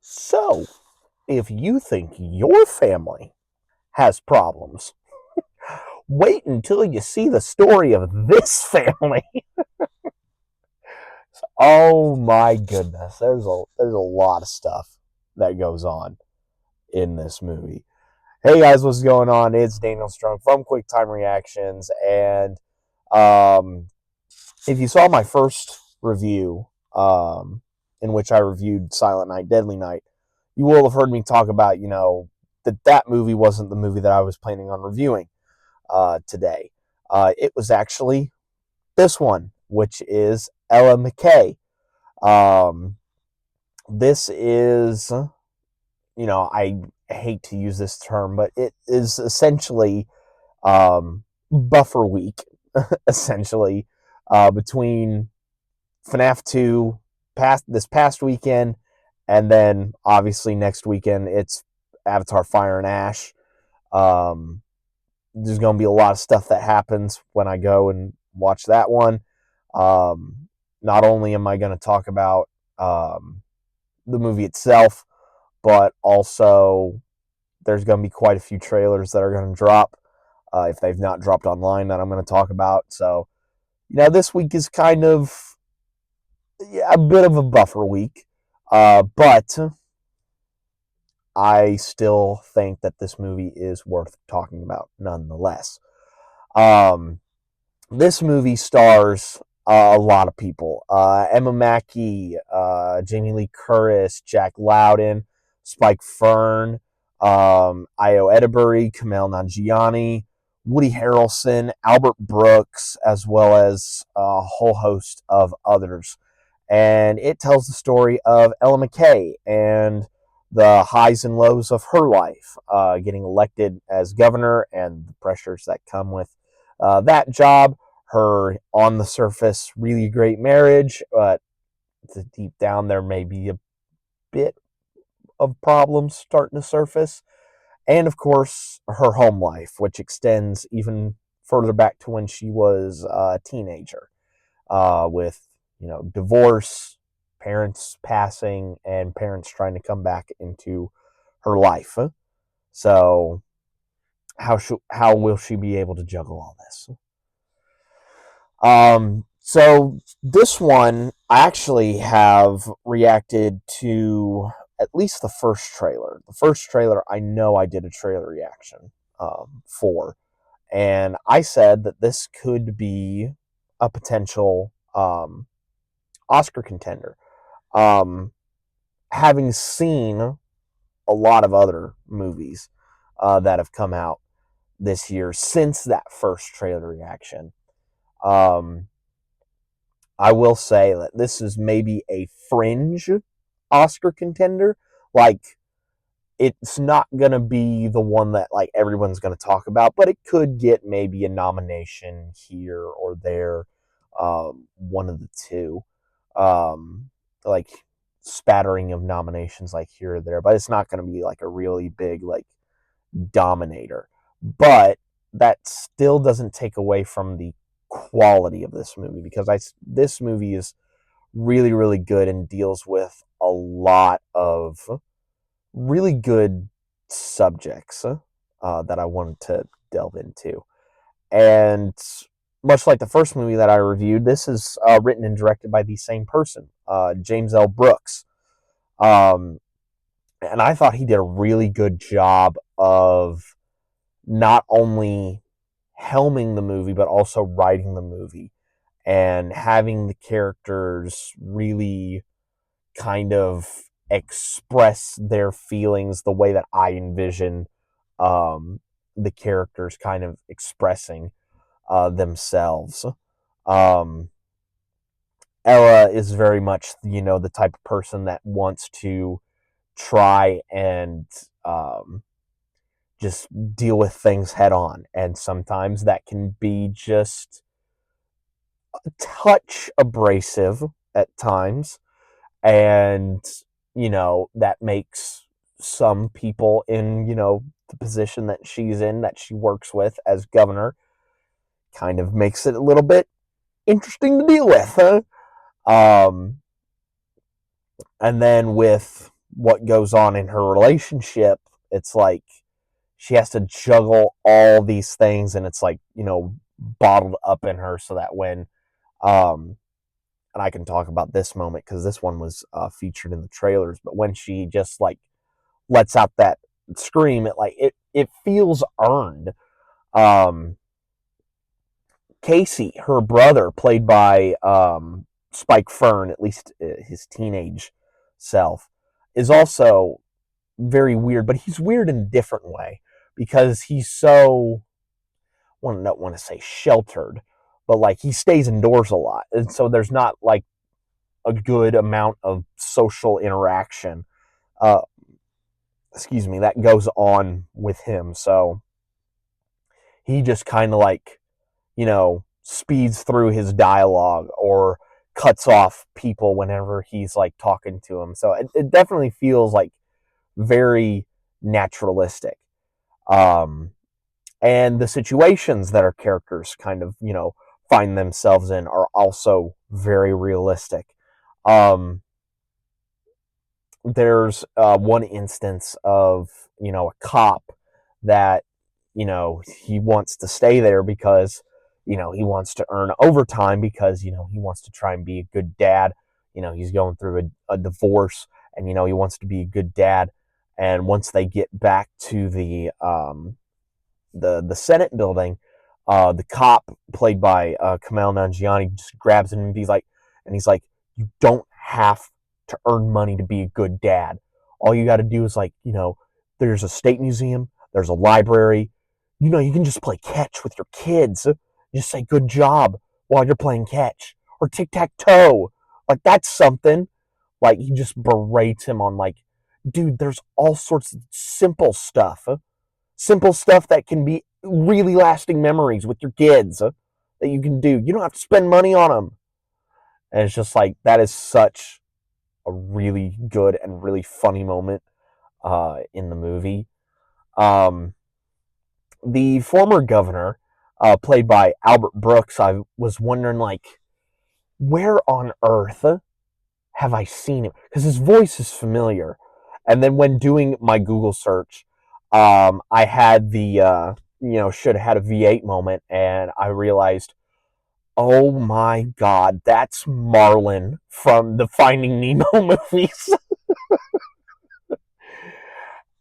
So, if you think your family has problems, wait until you see the story of this family. Oh my goodness, there's a lot of stuff that goes on in this movie. Hey guys, what's going on? It's Daniel Strong from Quick Time Reactions, and um, if you saw my first review, in which I reviewed Silent Night, Deadly Night, you will have heard me talk about, that movie wasn't the movie that I was planning on reviewing today. It was actually this one, which is Ella McCay. Um, this is, I hate to use this term, but it is essentially buffer week, essentially, between FNAF 2 this past weekend, and then obviously next weekend it's Avatar Fire and Ash. Um, there's going to be a lot of stuff that happens when I go and watch that one. Not only am I going to talk about the movie itself, but also there's going to be quite a few trailers that are going to drop if they've not dropped online that I'm going to talk about. So, this week is kind of a bit of a buffer week, but I still think that this movie is worth talking about nonetheless. Um, this movie stars a lot of people. Emma Mackey, Jamie Lee Curtis, Jack Loudon, Spike Fern, ayoedebiri, kumailnanjiani, Woody Harrelson, Albert Brooks, as well as a whole host of others. And it tells the story of Ella McCay and the highs and lows of her life, getting elected as governor and the pressures that come with that job, her on the surface really great marriage, but deep down there may be a bit of problems starting to surface, and of course her home life, which extends even further back to when she was a teenager, with divorce, parents passing, and parents trying to come back into her life. So how will she be able to juggle all this? So this one, I actually have reacted to at least the first trailer. The first trailer, I know I did a trailer reaction for, and I said that this could be a potential Oscar contender. Um, Having seen a lot of other movies that have come out this year since that first trailer reaction, um, I will say that this is maybe a fringe Oscar contender. Like, it's not going to be the one that like everyone's going to talk about, but it could get maybe a nomination here or there, one of the two, like spattering of nominations like here or there, but it's not going to be like a really big like dominator. But that still doesn't take away from the quality of this movie, because this movie is really, really good and deals with a lot of really good subjects that I wanted to delve into. And much like the first movie that I reviewed, this is written and directed by the same person, James L. Brooks. Um, and I thought he did a really good job of not only helming the movie, but also writing the movie and having the characters really kind of express their feelings the way that I envision the characters kind of expressing themselves. Um, Ella is very much, the type of person that wants to try and just deal with things head on. And sometimes that can be just a touch abrasive at times. And, that makes some people in, the position that she's in, that she works with as governor, kind of makes it a little bit interesting to deal with, huh? Um, and then with what goes on in her relationship, it's like she has to juggle all these things, and it's like, bottled up in her, so that when, and I can talk about this moment because this one was featured in the trailers, but when she just like lets out that scream, it feels earned. Um, Casey, her brother, played by Spike Fern, at least his teenage self, is also very weird, but he's weird in a different way because he's so, I don't want to say sheltered, but like he stays indoors a lot, and so there's not like a good amount of social interaction. Uh, excuse me, that goes on with him. So he just kind of like, speeds through his dialogue or cuts off people whenever he's like talking to them. So it definitely feels like very naturalistic. Um, and the situations that our characters kind of, find themselves in are also very realistic. Um, there's one instance of, a cop that, he wants to stay there because, he wants to earn overtime because, he wants to try and be a good dad. He's going through a divorce, and, he wants to be a good dad. And once they get back to the Senate building, the cop played by Kumailnanjiani just grabs him and he's like, "You don't have to earn money to be a good dad. All you got to do is there's a state museum, there's a library. You can just play catch with your kids. Just say good job while you're playing catch or tic tac toe. Like that's something." Like he just berates him on like, dude, there's all sorts of simple stuff that can be really lasting memories with your kids that you can do. You don't have to spend money on them. And it's just like, that is such a really good and really funny moment in the movie. Um, the former governor, played by Albert Brooks, I was wondering, like, where on earth have I seen him? Because his voice is familiar. And then when doing my Google search, I had should have had a V8 moment, and I realized, oh my God, that's Marlin from the Finding Nemo movies.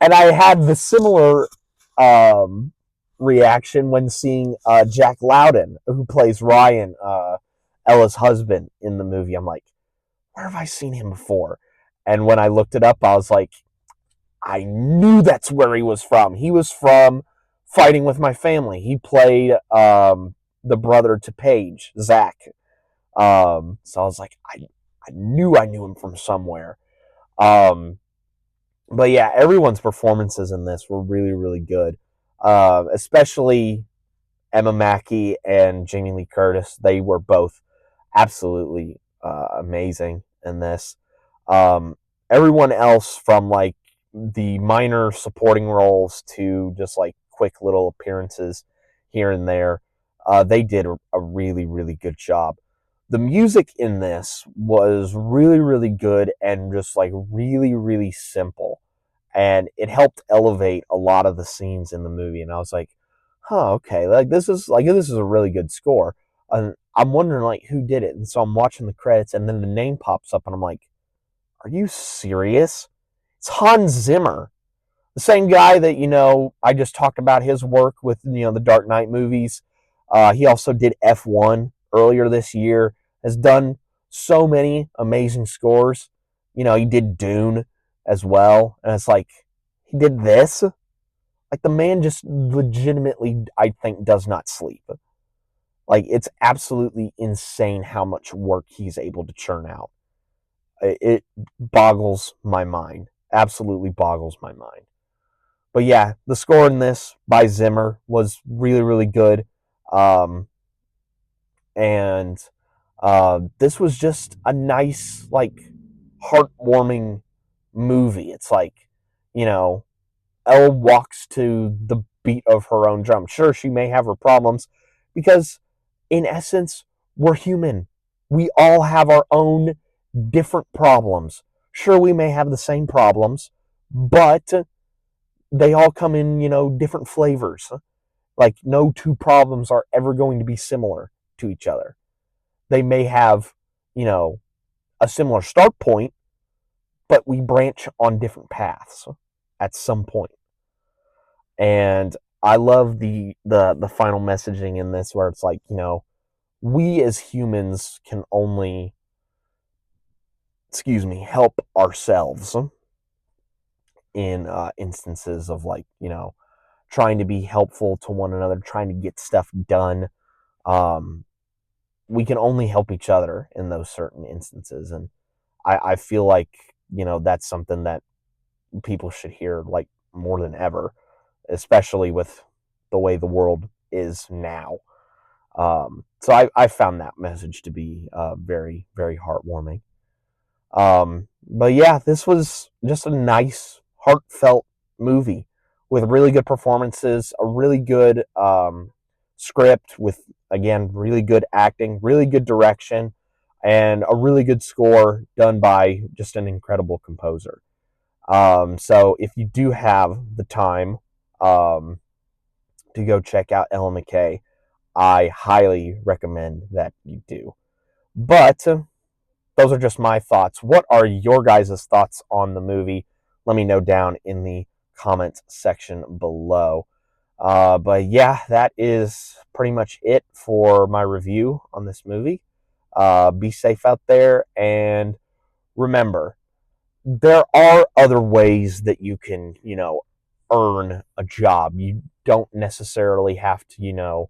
And I had the similar reaction when seeing Jack Lowden, who plays Ryan, Ella's husband in the movie. I'm like, where have I seen him before? And when I looked it up, I was like, I knew that's where he was from. He was from Fighting with My Family. He played the brother to Paige, Zach. So I was like, I knew him from somewhere. But yeah, everyone's performances in this were really, really good. Especially Emma Mackey and Jamie Lee Curtis. They were both absolutely amazing in this. Um, everyone else, from like the minor supporting roles to just like quick little appearances here and there, they did a really, really good job. The music in this was really, really good and just like really, really simple. And it helped elevate a lot of the scenes in the movie. And I was like, huh, okay, this is a really good score. And I'm wondering like who did it. And so I'm watching the credits, and then the name pops up, and I'm like, are you serious? It's Hans Zimmer, the same guy that I just talked about his work with the Dark Knight movies. He also did F1 earlier this year. Has done so many amazing scores. He did Dune as well, and it's like he did this. Like the man just legitimately, I think, does not sleep. Like it's absolutely insane how much work he's able to churn out. It boggles my mind. Absolutely boggles my mind. But yeah, the score in this by Zimmer was really, really good. Um, and this was just a nice, like, heartwarming movie. It's like, you know, Elle walks to the beat of her own drum. Sure, she may have her problems because, in essence, we're human. We all have our own different problems. Sure, we may have the same problems, but they all come in, different flavors. Like, no two problems are ever going to be similar to each other. They may have, you know, a similar start point, but we branch on different paths at some point. And I love the final messaging in this, where it's like, we as humans can only, help ourselves in instances of, like, trying to be helpful to one another, trying to get stuff done. Um, we can only help each other in those certain instances, and I feel like, that's something that people should hear, like, more than ever, especially with the way the world is now. So I found that message to be very, very heartwarming. But yeah, this was just a nice, heartfelt movie with really good performances, a really good script with, again, really good acting, really good direction, and a really good score done by just an incredible composer. So if you do have the time um, to go check out Ellen McCay, I highly recommend that you do. But those are just my thoughts. What are your guys' thoughts on the movie? Let me know down in the comments section below. But yeah, that is pretty much it for my review on this movie. Be safe out there, and remember, there are other ways that you can, earn a job. You don't necessarily have to,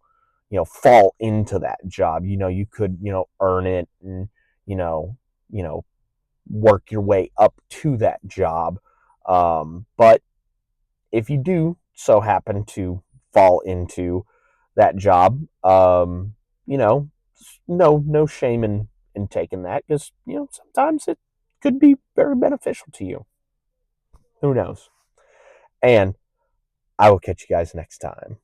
fall into that job. You could, earn it and, you know, you know, work your way up to that job. But if you do so happen to fall into that job, you know, no shame in taking that, because, sometimes it could be very beneficial to you. Who knows? And I will catch you guys next time.